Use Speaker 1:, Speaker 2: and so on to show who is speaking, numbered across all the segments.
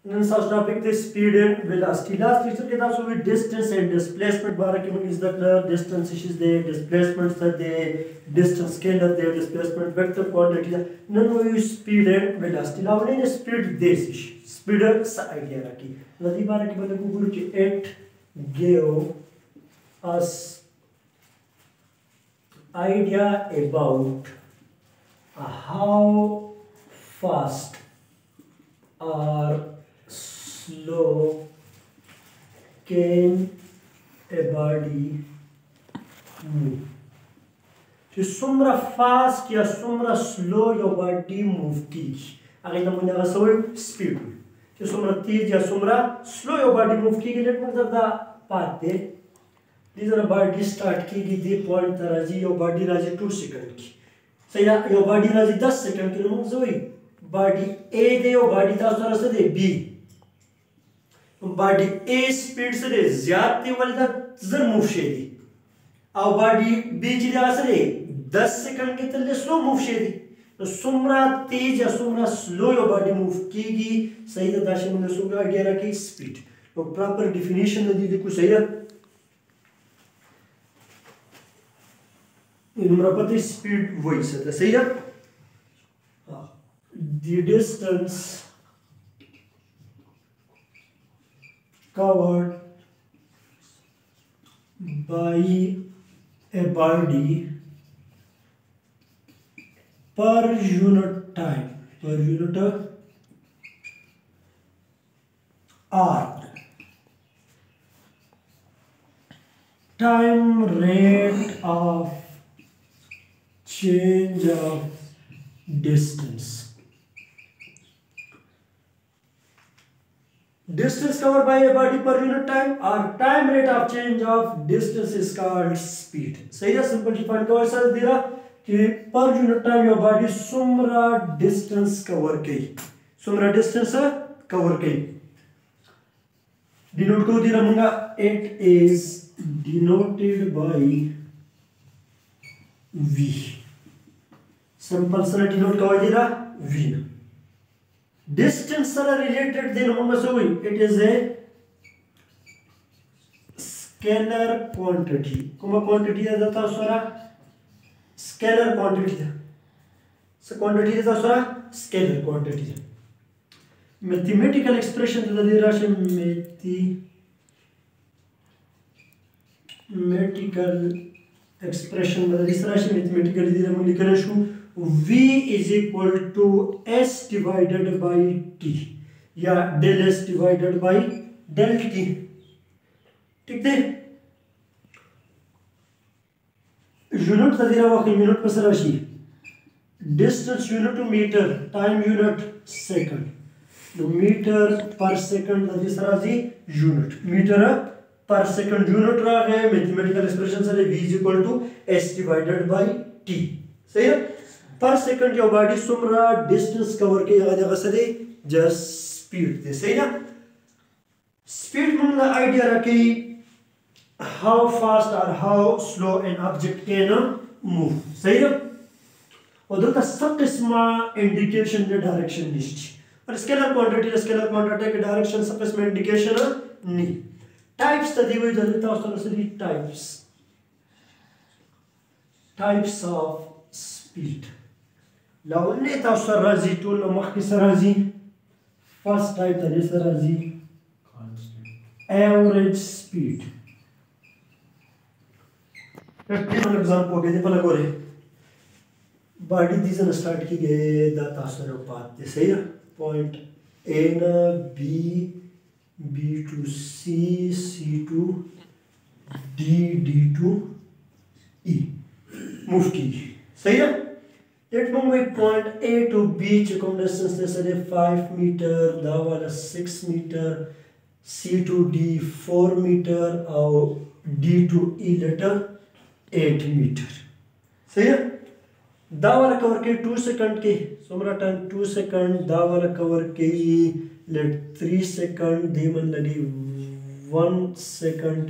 Speaker 1: Then such topic is speed and velocity. Last lecture के था so distance and displacement बारे में is that distance is there, displacement are there, distance scalar there, displacement vector quantity. None of speed and velocity. Now when speed this speed sa idea रखी. नदी बारे के बंदे को गुरु के it gave us idea about how fast or slow can a body move. So sumra fast या sumra slow your body move की. अगर हम उन्हें असोई speed. So sumra तेज या sumra slow your body move की. Let me जब दा पाते. These are body start की दे point तराजी your body राजी 2 second की. सही ना your body राजी 10 second की लोग जोई. Body A they your body ता उसरा से दे B. Body A speed से दे ज़्यादा वाले ता ज़र move शेदी. और body B की जगह से दे 10 सेकंड के तले slow move शेदी. तो सुमरा तेज या सुमरा slow your body move कीगी सही ता दाशे में सुमरा गया की speed. तो proper definition में दी देखो सही है. इनमें पता speed वही से था सही है. The distance covered by a body per unit time or time rate of change of distance. Distance covered by a body per unit time or time rate of change of distance is called speed. सही है simple define का वैसा दे रहा कि per unit time your body सुमरा distance cover की सुमरा distance cover की denote को दे रहा मुंगा it is denoted by V. Simple से denote का दे रहा V ना. Distance are related then it is a scalar quantity. Kuma quantity is the scalar quantity. So quantity is the scalar quantity. Mathematical expression is the mathematical expression mathematical V is equal to S divided by T या del S divided by del T. ठीक है. Unit था दिया हुआ कि minute पर राशि. Distance unit to meter, time unit second. तो मीटर पर सेकंड था दिया राशि यूनिट. मीटर पर सेकंड यूनिट रहा है. मैथमेटिकल एक्सप्रेशन से V is equal to S divided by T. सही है. पर second your body सुमरा distance cover के जगह से दे just speed दे सही ना. Speed में ना idea रखे how fast or how slow an object can move सही ना. और दूसरा सब इसमें indication दे direction निश्चित. और scalar quantity के direction सब इसमें indication नहीं. Types तो दी हुई जल्दी था उस तरह से types of speed. لو تا سرازي طول مخي سرازي first type تاني سرازي average speed. let's take an example के देखो लगो रे बॉडी दिसन स्टार्ट की गए दाता सरोपात सही है point A ना B to C to D to E move की सही है. Let me move point A to B चुकम distance दे सके 5 मीटर दा वाला 6 metre C to D 4 metre और D to E लेटर 8 मीटर सही है. दा वाला कवर के 2 सेकंड के सुमरा टाइम 2 सेकंड दा वाला कवर के लेट 3 सेकंड दे मन लगी 1 सेकंड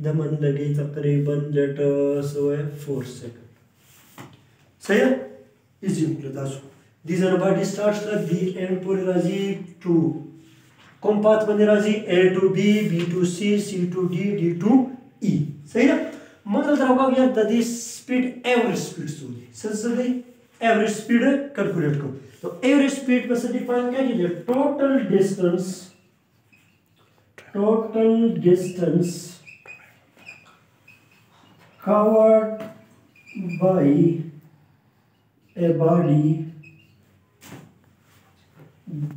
Speaker 1: दमन लगी तकरीबन लेट सो है 4 सेकंड सही है. Easy These are body starts at the end for Raji 2 कौन पाथ बने राजी A to B, B to C, C to D, D to E. सही ना? मतलब तरह का यार ददी स्पीड एवरेज स्पीड सोची सही एवरेज स्पीड कैलकुलेट करो तो एवरेज स्पीड में से डिफाइन क्या कीजिए total distance covered by a body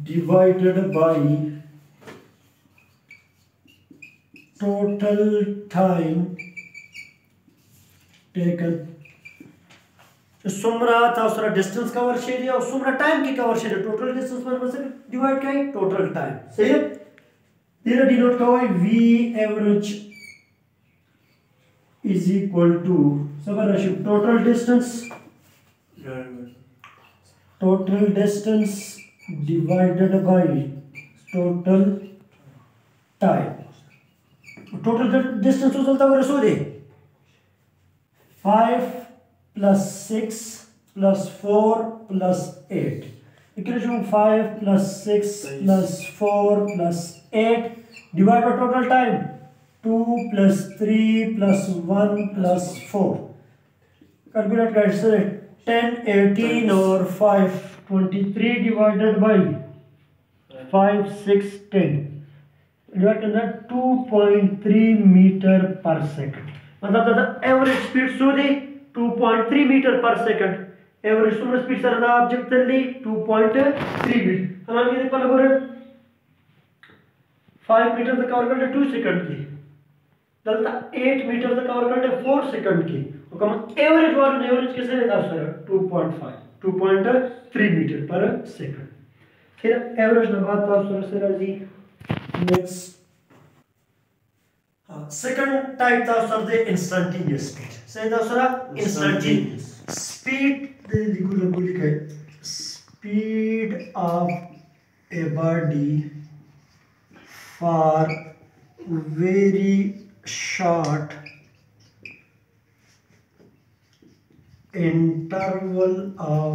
Speaker 1: divided by total time taken. सुमरा था उसरा डिस्टेंस कवर शेयर और सुमरा टाइम की कवर शेयर टोटल डिस्टेंस पर से डिवाइड क्या है टोटल टाइम सही है तेरा डिनोट का हुआ v average is equal to सबर राशि total distance divided by total time. Total distance हो चलता है रसो दे 5 plus 6 plus 4 plus 8 equation 5 plus 6 plus 4 plus 8 divide by total time 2 plus 3 plus 1 plus 4 calculate guys 10 18 or 5 23 divided by 5 6 10 divide करना 2.3 metre पर second मतलब दादा एवरेज स्पीड सो दी 2.3 metre पर second average speed sir दा ऑब्जेक्ट तल्ली 2.3 metre हमारे ये पल गोरे 5 metre तक कवर करते 2 सेकंड की दलता 8 मीटर तक कवर करते 4 सेकंड की तो कम एवरेज वाला एवरेज कैसे लेता सर 2.3 मीटर पर सेकंड फिर एवरेज ना बात तो सर जी next second type था सर दे instantaneous speed सही था सर instantaneous speed दे लिखो speed of a body for very short interval of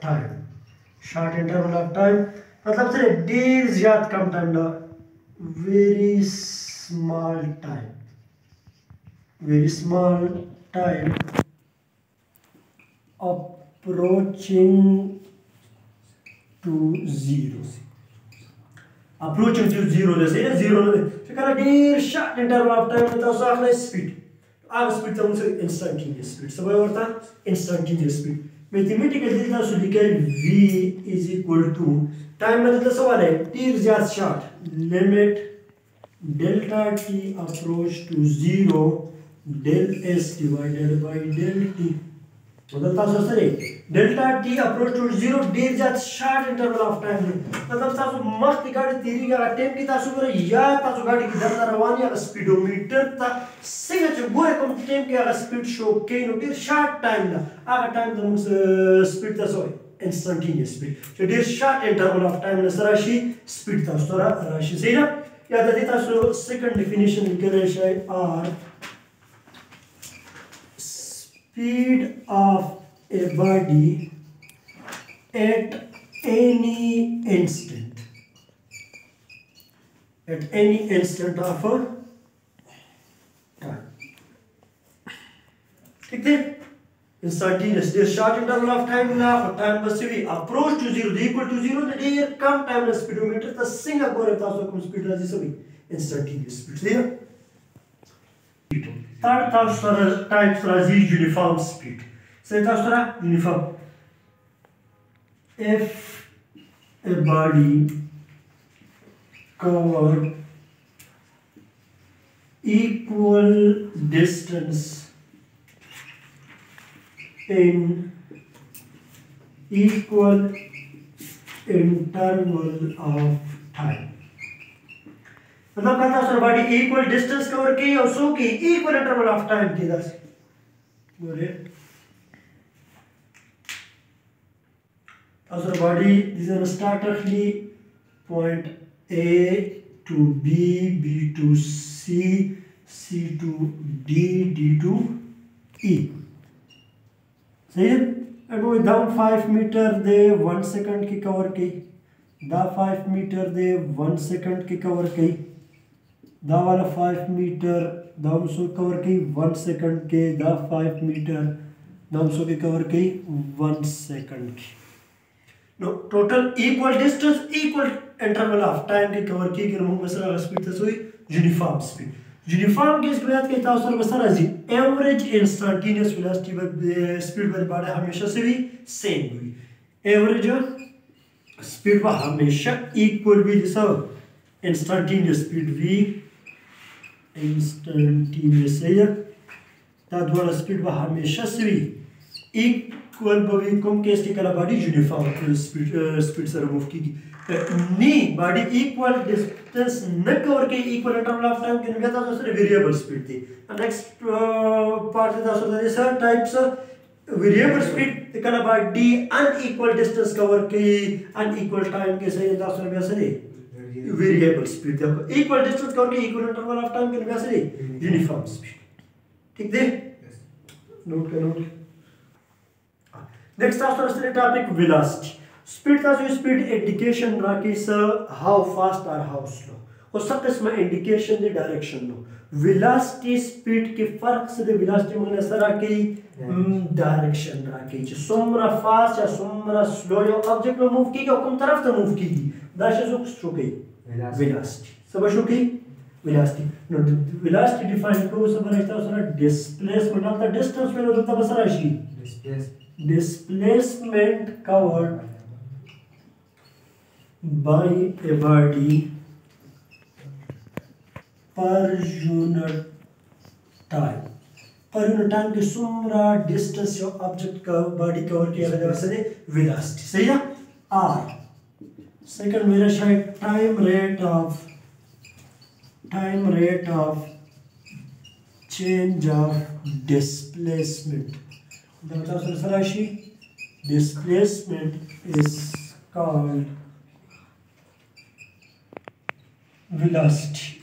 Speaker 1: time मतलब से देर ज्यादा कम टाइम ना very small time approaching to zero जैसे ना जीरो फिर कहना देर शॉर्ट इंटरवल ऑफ टाइम में तो साखना स्पीड आग स्पीड तो मुझे इंस्टेंटेनियस स्पीड सब और था इंस्टेंटेनियस स्पीड मैथमेटिकल दिखना सो लिखा है v is equal to time में तो सवाल है देर ज्यादा short limit delta t approach to zero del s divided by del t मतलब तासो सरे delta t approach to zero देर ज्यादा शॉर्ट इंटरवल ऑफ टाइम में मतलब तासो मस्त गाड़ी तेरी का टाइम की तासो करे या तासो गाड़ी की दर रवानी का स्पीडोमीटर ता सिंह जो गोरे कम टाइम के स्पीड शो के नो देर शॉर्ट टाइम ना आगा टाइम तो speed Taso instantaneous speed so there short interval of time na sarashi speed ta stora rashi sey na yada deta so second definition likhe shay are speed of a body at any instant of a time ठीक है instantaneous there short interval of time na for time bas we approach to zero equal to zero the there come time na speedometer ta singa gore ta so kum speed raji sabi instantaneous speed clear third types raji uniform speed say ta sura uniform if a body covered equal distance in equal interval of time मतलब कहता है sir body equal distance cover की और सो की equal interval of time की दस बोले असर बॉडी दिस स्टार्टली point A to B, B to C, C to D, D to E सही है अब वो डाउन 5 मीटर दे 1 सेकंड की कवर की दा 5 मीटर दे 1 सेकंड के कवर कई दा वाला 5 मीटर दाम सो कवर कई 1 सेकंड के दा 5 मीटर दाम सो के कवर कई 1 सेकंड की नो total equal distance equal interval of time के कवर की कि हम बसरा स्पीड तसोई यूनिफॉर्म यूनिफॉर्म के इसके बाद के तासर बसरा जी एवरेज इंस्टेंटेनियस वेलोसिटी स्पीड पर बारे हमेशा से भी सेम हुई एवरेज स्पीड पर हमेशा इक्वल भी जैसा इंस्टेंटेनियस स्पीड भी इंस्टेंटेनियस है ताद्वारा स्पीड पर हमेशा से भी इक्वल बवी कम केस की कला बॉडी यूनिफॉर्म स्पीड से रिमूव की नी बॉडी इक्वल डिस्टेंस न कवर के इक्वल इंटरवल ऑफ टाइम के नियत है वेरिएबल स्पीड थी नेक्स्ट पार्ट था so that types variable speed कला बॉडी अनइक्वल डिस्टेंस कवर के अनइक्वल टाइम के सही था सो वैसे variable speed equal distance cover के इक्वल इंटरवल ऑफ टाइम के वैसे यूनिफॉर्म स्पीड ठीक दे नोट कर note next after the topic velocity speed का जो speed indication राखी स how fast or how slow और सब किस्म indication दे direction नो velocity speed के फर्क से दे velocity में नजर राखी direction राखी जो सुमरा fast या सुमरा slow यो object में move की क्या कौन तरफ तो move की दाश जो स्ट्रो की velocity सब शो की velocity नो velocity define करो सब रहता है displacement आता distance में होता है बस राशि displacement covered by a body per unit time के सुमरा डिस्टेंस जो ऑब्जेक्ट का बॉडी कवर किया गया है वेलोसिटी सही है r सेकंड मेरा शायद time rate of change of displacement displacement is called velocity.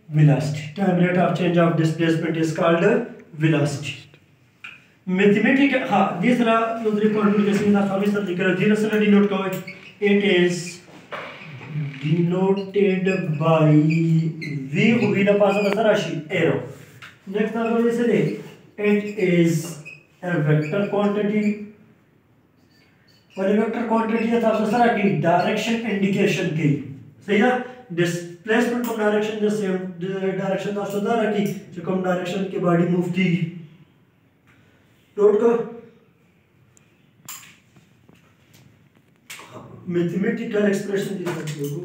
Speaker 1: Velocity. Time rate of change of displacement is called velocity. Mathematical. हाँ, दूसरा multiplication का सर्विस तो लिखा है। दूसरा denote का it is denoted by v को v ना पास होता राशि arrow. Next ना जैसे दे it is a vector quantity और वेक्टर क्वांटिटी है तो सारा की डायरेक्शन इंडिकेशन की सही है डिस्प्लेसमेंट को डायरेक्शन जो सेम डायरेक्शन का सुधार की जो कम डायरेक्शन की बॉडी मूव की नोट को मैथमेटिकल एक्सप्रेशन दे सकते हो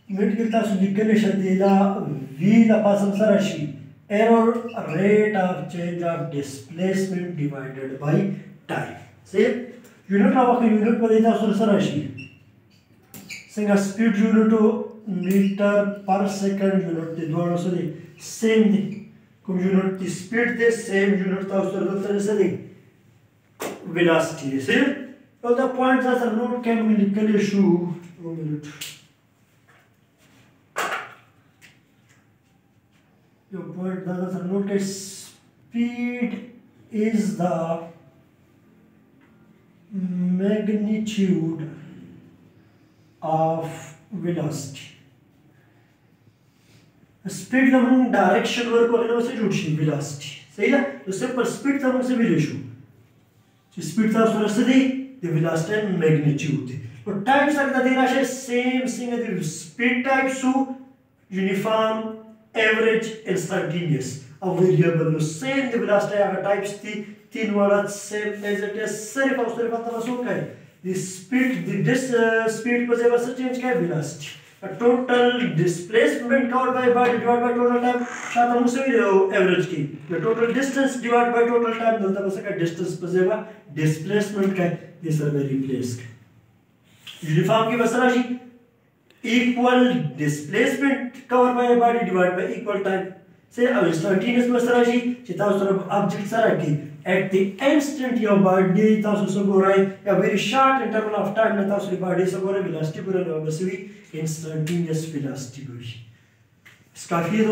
Speaker 1: मेडिकल तास लिखने शदीला v ला पासन सराशी error rate of change of displacement divided by time से यूनिट लावा के यूनिट पर देता सराशी सिंगा स्पीड यूनिट मीटर पर सेकंड यूनिट दे दोनों से सेम दे कुम यूनिट की स्पीड दे सेम यूनिट ता उस तरह से दे वेलोसिटी से तो the points are note can be लिखले शू 1 minute your point does note that speed is the magnitude of velocity speed का हम डायरेक्शन वर्क को लेना से जुड़शी velocity सही है तो सिंपल स्पीड का हम से भी लेशु जो स्पीड था उस तरह से दी the velocity and magnitude और टाइम सकता देना है सेम सिंगल स्पीड टाइप सु uniform average instantaneous a variable no same the velocity अगर types थी तीन वाला same as it is सिर्फ और सिर्फ आता बस होता है the speed the speed को जब ऐसे change क्या है velocity a total displacement covered by body divided by total time शायद हम उसे भी average की the total distance divided by total time दलता बस का distance पर जब displacement का ये सब में replace uniform की बस राशि equal displacement covered by a body divided by equal time say अब instantaneous में सराशी चिता उस तरफ object Saraiki at the instant your body तासु सब हो रहा है या very short interval of time में तासु body सब हो रहा है velocity पूरा ना बस भी instantaneous velocity भी इसका फिर